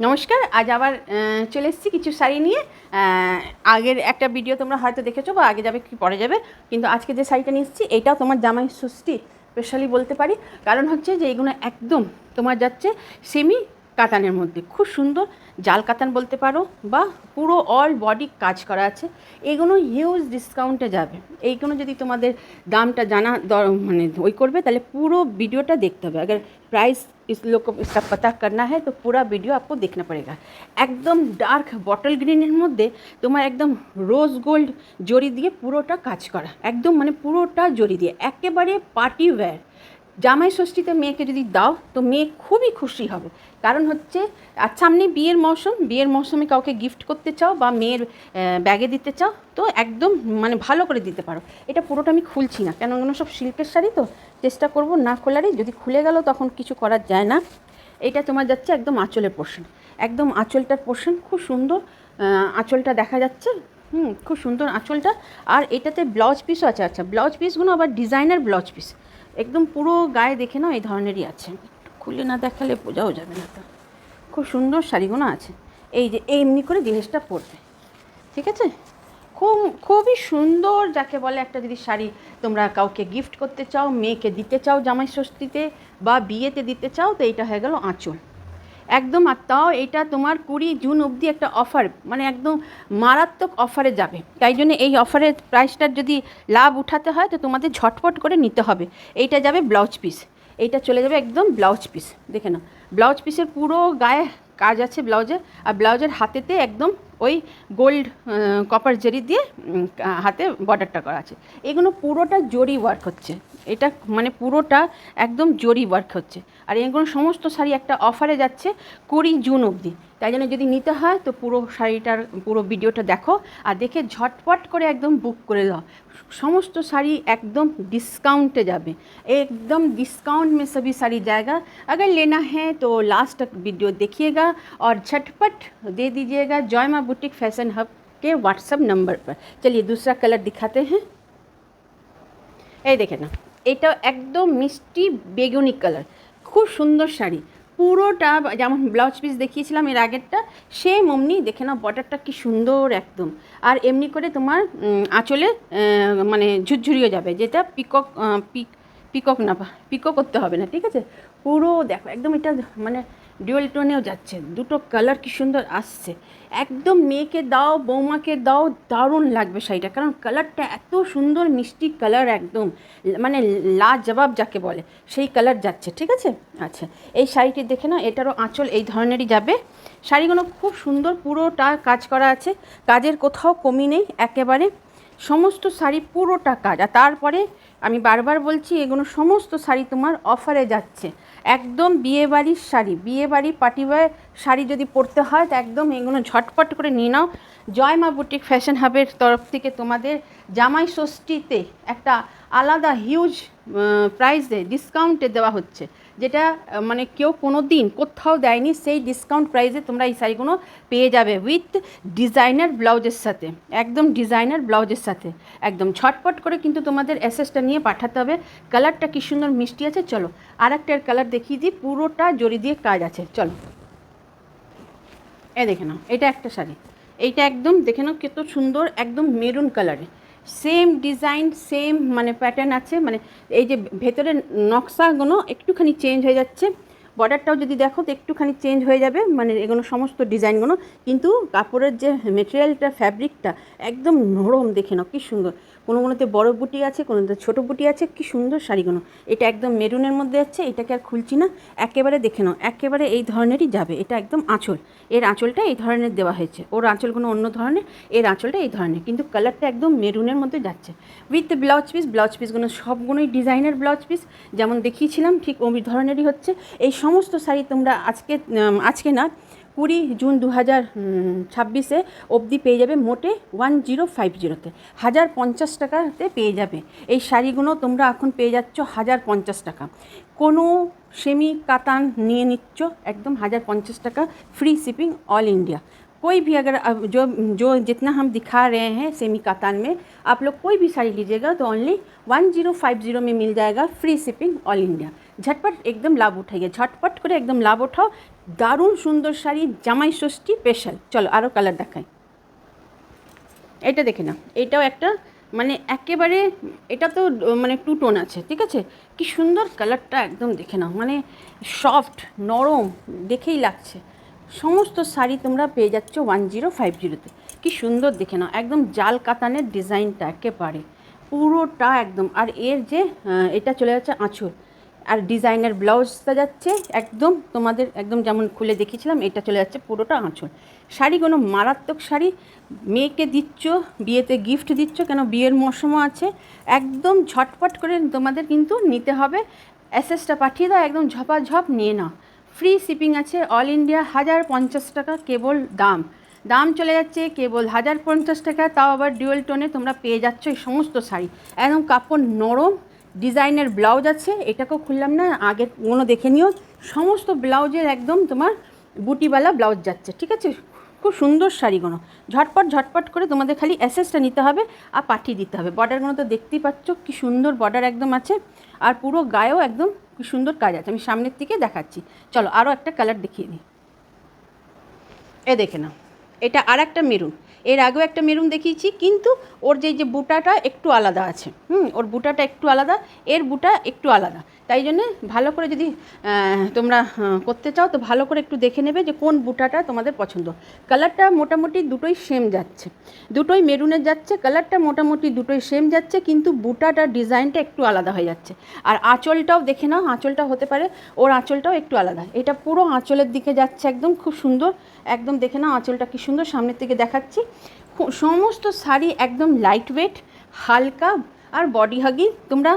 নমস্কার। আজ আবার চলে এসেছি কিছু শাড়ি নিয়ে। আগের একটা ভিডিও তোমরা হয়তো দেখেছো বা আগে যাবে কি পরে যাবে, কিন্তু আজকে যে শাড়িটা নিয়ে এসেছি এটাও তোমার জামাই ষষ্ঠী স্পেশালি বলতে পারি। কারণ হচ্ছে যে এইগুলো একদম তোমার যাচ্ছে সেমি কাতানের মধ্যে, খুব সুন্দর জাল কাতান বলতে পারো, বা পুরো অল বডি কাজ করা আছে। এগুলো হিউজ ডিসকাউন্টে যাবে। এইগুলো যদি তোমাদের দামটা জানা মানে ওই করবে, তাহলে পুরো ভিডিওটা দেখতে হবে। अगर प्राइस इस लोग को इसका पता करना है तो पूरा वीडियो आपको देखना पड़ेगा। একদম ডার্ক বটল গ্রিনের মধ্যে তোমার একদম রোজ গোল্ড জরি দিয়ে পুরোটা কাজ করা, একদম মানে পুরোটা জরি দিয়ে, একেবারে পার্টি ওয়্যার। জামাই ষষ্ঠীতে মেয়েকে যদি দাও তো মেয়ে খুবই খুশি হবে। কারণ হচ্ছে আর সামনে বিয়ের মৌসুম, বিয়ের মৌসুমে কাউকে গিফট করতে চাও বা মেয়ের ব্যাগে দিতে চাও তো একদম মানে ভালো করে দিতে পারো। এটা পুরোটা আমি খুলছি না, কেন এগুলো সব সিল্কের শাড়ি, তো চেষ্টা করব না খোলারই। যদি খুলে গেল তখন কিছু করার যায় না। এটা তোমার যাচ্ছে একদম আঁচলের পোর্শন, একদম আঁচলটার পোর্শন খুব সুন্দর। আঁচলটা দেখা যাচ্ছে, খুব সুন্দর আঁচলটা। আর এটাতে ব্লাউজ পিসও আছে। আচ্ছা, ব্লাউজ পিসগুলো আবার ডিজাইনার ব্লাউজ পিস, একদম পুরো গায়ে দেখে নাও এই ধরনেরই আছে। খুলে না দেখালে বোঝাও যাবে না। তো খুব সুন্দর শাড়িগুলো আছে। এই যে এমনি করে জিনিসটা পরবে, ঠিক আছে? খুবই সুন্দর, যাকে বলে একটা যদি শাড়ি তোমরা কাউকে গিফট করতে চাও, মেয়েকে দিতে চাও জামাই ষষ্ঠীতে বা বিয়েতে দিতে চাও, তো এইটা হয়ে গেল আঁচল একদম। আর তাও এটা তোমার 20 জুন অবধি একটা অফার, মানে একদম মারাত্মক অফারে যাবে। তাই জন্য এই অফারের প্রাইসটার যদি লাভ উঠাতে হয় তো তোমাদের ঝটপট করে নিতে হবে। এইটা যাবে ব্লাউজ পিস, এইটা চলে যাবে একদম ব্লাউজ পিস। দেখে নাও, ব্লাউজ পিসের পুরো গায়ে কাজ আছে ব্লাউজের, আর ব্লাউজের হাতেতে একদম ওই গোল্ড কপার জরি দিয়ে হাতে বর্ডারটা করা আছে। এগুলো পুরোটা জরি ওয়ার্ক হচ্ছে, এটা মানে পুরোটা একদম জরি ওয়ার্ক হচ্ছে। আর এগুলো সমস্ত শাড়ি একটা অফারে যাচ্ছে 20 জুন অবধি। তাই জন্য যদি নিতে হয় তো পুরো শাড়িটার পুরো ভিডিওটা দেখো, আর দেখে ঝটপট করে একদম বুক করে দাও। সমস্ত শাড়ি একদম ডিসকাউंटे যাবে, एकदम डिस्काउंट में सभी सारी जाएगा। अगर लेना है तो लास्ट तक वीडियो देखिएगा और झटपट दे दीजिएगा जॉय माँ बुटीक फैशन हब के व्हाट्सएप नंबर पर। चलिए दूसरा कलर दिखाते हैं। এই দেখে না, এটা একদম মিষ্টি বেগুনি কালার, খুব সুন্দর শাড়ি। পুরোটা যেমন ব্লাউজ পিস দেখিয়েছিলাম এর আগেরটা, সেম অমনি দেখে নাও বর্ডারটা কি সুন্দর একদম। আর এমনি করে তোমার আঁচলে মানে ঝুরঝুরিয়ে যাবে, যেটা পিকক না, পিকো করতে হবে না, ঠিক আছে? পুরো দেখো একদম এটা মানে ডুয়েল টোনেও যাচ্ছে, দুটো কালার কি সুন্দর আসছে। একদম মেয়েকে দাও, বৌমাকে দাও, দারুণ লাগবে শাড়িটা, কারণ কালারটা এত সুন্দর মিষ্টি কালার, একদম মানে লাজবাব যাকে বলে সেই কালার যাচ্ছে, ঠিক আছে? আচ্ছা, এই শাড়িটি দেখে না, এটারও আঁচল এই ধরনেরই যাবে। শাড়িগুলো খুব সুন্দর, পুরোটা কাজ করা আছে, কাজের কোথাও কমি নেই একেবারে। সমস্ত শাড়ি পুরোটা কাজ। আর তারপরে আমি বারবার বলছি, এগুলো সমস্ত শাড়ি তোমার অফারে যাচ্ছে। একদম বিয়েবাড়ির শাড়ি, বিয়েবাড়ি পার্টিওয়্যার শাড়ি যদি পরতে হয় তো একদম এগুলো ঝটপট করে নিয়ে নাও। জয় মা বুটিক ফ্যাশন হাবের তরফ থেকে তোমাদের জামাই ষষ্ঠীতে একটা আলাদা হিউজ প্রাইসে ডিসকাউন্টে দেওয়া হচ্ছে, যেটা মানে কেউ কোনো দিন কোথাও দেয়নি। সেই ডিসকাউন্ট প্রাইসে তোমরা এই শাড়িগুলো পেয়ে যাবে উইথ ডিজাইনার ব্লাউজের সাথে, একদম ডিজাইনার ব্লাউজের সাথে। একদম ঝটপট করে কিন্তু তোমাদের এসএসটা নিয়ে পাঠাতে হবে। কালারটা কি সুন্দর মিষ্টি আছে। চলো আর একটার কালার দেখিয়ে দিই, পুরোটা জরি দিয়ে কাজ আছে। চলো এ দেখে নাও, এটা একটা শাড়ি, এইটা একদম দেখে নাও কত সুন্দর, একদম মেরুন কালারে, সেম ডিজাইন সেম মানে প্যাটার্ন আছে। মানে এই যে ভেতরের নকশাগুলো একটুখানি চেঞ্জ হয়ে যাচ্ছে, বর্ডারটাও যদি দেখো তো একটুখানি চেঞ্জ হয়ে যাবে, মানে এগুলো সমস্ত ডিজাইনগুলো। কিন্তু কাপড়ের যে মেটেরিয়ালটা, ফ্যাব্রিকটা একদম নরম, দেখে নাও কী সুন্দর। কোনোগুলোতে বড় বুটি আছে, কোনোতে ছোটো বুটি আছে, কী সুন্দর শাড়িগুলো। এটা একদম মেরুনের মধ্যে যাচ্ছে, এটাকে আর খুলছি না, একেবারে দেখে নাও, একেবারে এই ধরনেরই যাবে। এটা একদম আঁচল, এর আঁচলটা এই ধরনের দেওয়া হয়েছে, ওর আঁচলগুলো অন্য ধরনের, এর আঁচলটা এই ধরনের, কিন্তু কালারটা একদম মেরুনের মধ্যে যাচ্ছে উইথ ব্লাউজ পিস। ব্লাউজ পিসগুলো সবগুলোই ডিজাইনার ব্লাউজ পিস, যেমন দেখিয়েছিলাম ঠিক ওই ধরনেরই হচ্ছে। এই সমস্ত শাড়ি তোমরা আজকে না 20 জুন 2026 অবধি পেয়ে যাবে মোটে 1050-তে, 1050 টাকাতে পেয়ে যাবে। এই শাড়িগুলো তোমরা এখন পেয়ে যাচ্ছ 1050 টাকা। কোনো সেমি কাতান নিয়ে নিচ্ছ একদम 1050 টাকা, फ्री शिपिंग ऑल इंडिया। कोई भी अगर जो जो जितना हम दिखा रहे हैं सेमी कातान में, आप लोग कोई भी साड़ी लीजिएगा तो ओनली 1050 में मिल जाएगा, फ्री शिपिंग ऑल इंडिया। झटपट एकदम लाभ उठाइए, झटपट करे एकदम लाभ उठाओ। দারুণ সুন্দর শাড়ি, জামাই ষষ্ঠী স্পেশাল। চলো আরও কালার দেখাই। এটা দেখে না, এটাও একটা মানে একেবারে, এটা তো মানে টু টোন আছে, ঠিক আছে, কি সুন্দর কালারটা, একদম দেখে নাও, মানে সফট নরম দেখেই লাগছে। সমস্ত শাড়ি তোমরা পেয়ে যাচ্ছ 1050-তে। কি সুন্দর দেখে নাও, একদম জাল কাতানের ডিজাইনটা একেবারে পুরোটা একদম। আর এর যে এটা চলে যাচ্ছে আঁচল, আর ডিজাইনার ব্লাউজটা যাচ্ছে একদম তোমাদের একদম যেমন খুলে দেখিয়েছিলাম, এটা চলে যাচ্ছে পুরোটা আঁচল। শাড়িগুলো মারাত্মক শাড়ি, মেয়েকে দিচ্ছ, বিয়েতে গিফট দিচ্ছ, কেন বিয়ের মৌসুমও আছে, একদম ঝটপট করে তোমাদের কিন্তু নিতে হবে। এসএসটা পাঠিয়ে দাও, একদম ঝপাঝপ নিয়ে নাও। ফ্রি শিপিং আছে অল ইন্ডিয়া। 1050 টাকা কেবল দাম চলে যাচ্ছে কেবল 1050 টাকা, তাও আবার ডুয়েল টোনে তোমরা পেয়ে যাচ্ছ এই সমস্ত শাড়ি। একদম কাপড় নরম, ডিজাইনের ব্লাউজ আছে, এটাকেও খুললাম না, আগের কোনো দেখে নিও। সমস্ত ব্লাউজের একদম তোমার বুটিওয়ালা ব্লাউজ যাচ্ছে, ঠিক আছে। খুব সুন্দর শাড়িগুলো, ঝটপট করে তোমাদের খালি অ্যাসেসটা নিতে হবে আর পাঠিয়ে দিতে হবে। বর্ডারগুলো তো দেখতেই পাচ্ছ কি সুন্দর বর্ডার একদম আছে, আর পুরো গায়েও একদম কি সুন্দর কাজ আছে। আমি সামনের থেকে দেখাচ্ছি, চলো আরও একটা কালার দেখিয়ে দিই। এ দেখে নাও, এটা আর একটা মেরুন, এর আগেও একটা মেরুন দেখিয়েছি, কিন্তু ওর যে বুটাটা একটু আলাদা আছে। ওর বুটাটা একটু আলাদা, এর বুটা একটু আলাদা, তাই জন্যে ভালো করে যদি তোমরা করতে চাও তো ভালো করে একটু দেখে নেবে যে কোন বুটাটা তোমাদের পছন্দ। কালারটা মোটামুটি দুটোই সেম যাচ্ছে, দুটোই মেরুনের যাচ্ছে, কালারটা মোটামুটি দুটোই সেম যাচ্ছে, কিন্তু বুটাটা ডিজাইনটা একটু আলাদা হয়ে যাচ্ছে। আর আঁচলটাও দেখে নাও, আঁচলটা হতে পারে ওর আঁচলটাও একটু আলাদা, এটা পুরো আঁচলের দিকে যাচ্ছে একদম খুব সুন্দর। একদম দেখে নাও আঁচলটা কি সুন্দর, সামনের থেকে দেখাচ্ছি। সমস্ত শাড়ি একদম লাইট ওয়েট, হালকা, আর বডি হাগি, তোমরা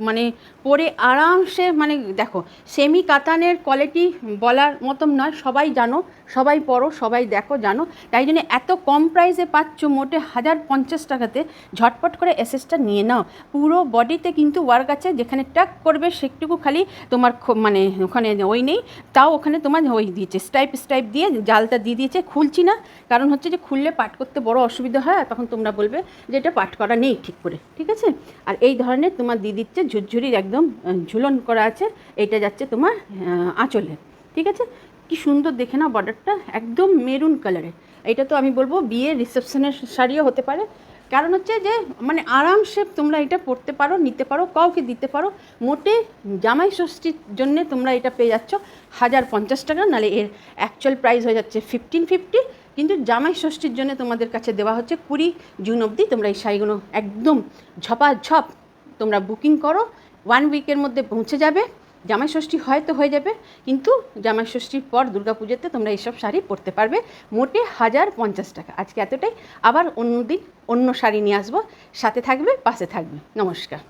মানে পরে আরামসে, মানে দেখো সেমি কাতানের কোয়ালিটি বলার মতন নয়, সবাই জানো, সবাই পরো, সবাই দেখো জানো, তাই জন্য এত কম প্রাইসে পাচ্ছ মোটে 1050 টাকাতে। ঝটপট করে এসএসটা নিয়ে নাও। পুরো বডিতে কিন্তু ওয়ার্ক আছে, যেখানে টাক করবে সেটুকু খালি তোমার মানে ওখানে ওই নেই, তাও ওখানে তোমার ওই দিয়েছে স্টাইপ দিয়ে জালটা দিয়ে দিয়েছে। খুলছি না, কারণ হচ্ছে যে খুললে পাট করতে বড় অসুবিধা হয়, আর তখন তোমরা বলবে যে এটা পাট করা নেই ঠিক করে, ঠিক আছে। আর এই ধরনের তোমার দিয়ে দিচ্ছে ঝুরঝুরির একদম ঝুলন করা আছে, এটা যাচ্ছে তোমার আঁচলে, ঠিক আছে। কি সুন্দর দেখে না বর্ডারটা, একদম মেরুন কালারের। এটা তো আমি বলবো বিয়ের রিসেপশনের শাড়িও হতে পারে, কারণ হচ্ছে যে মানে আরামসে তোমরা এটা পরতে পারো, নিতে পারো, কাউকে দিতে পারো। মোটে জামাই ষষ্ঠীর জন্যে তোমরা এটা পেয়ে যাচ্ছ 1050 টাকা, নাহলে এর অ্যাকচুয়াল প্রাইস হয়ে যাচ্ছে 1550, কিন্তু জামাই ষষ্ঠীর জন্য তোমাদের কাছে দেওয়া হচ্ছে 20 জুন অবধি। তোমরা এই শাড়িগুলো একদম ঝপাঝপ তোমরা বুকিং করো, 1 উইকের মধ্যে পৌঁছে যাবে। জামাই ষষ্ঠী হয়তো হয়ে যাবে, কিন্তু জামাই ষষ্ঠীর পর দুর্গাপুজোতে তোমরা এইসব শাড়ি পরতে পারবে মোটে 1050 টাকা। আজকে এতটাই, আবার অন্য দিন অন্য শাড়ি নিয়ে আসবো, সাথে থাকবে, পাশে থাকবে। নমস্কার।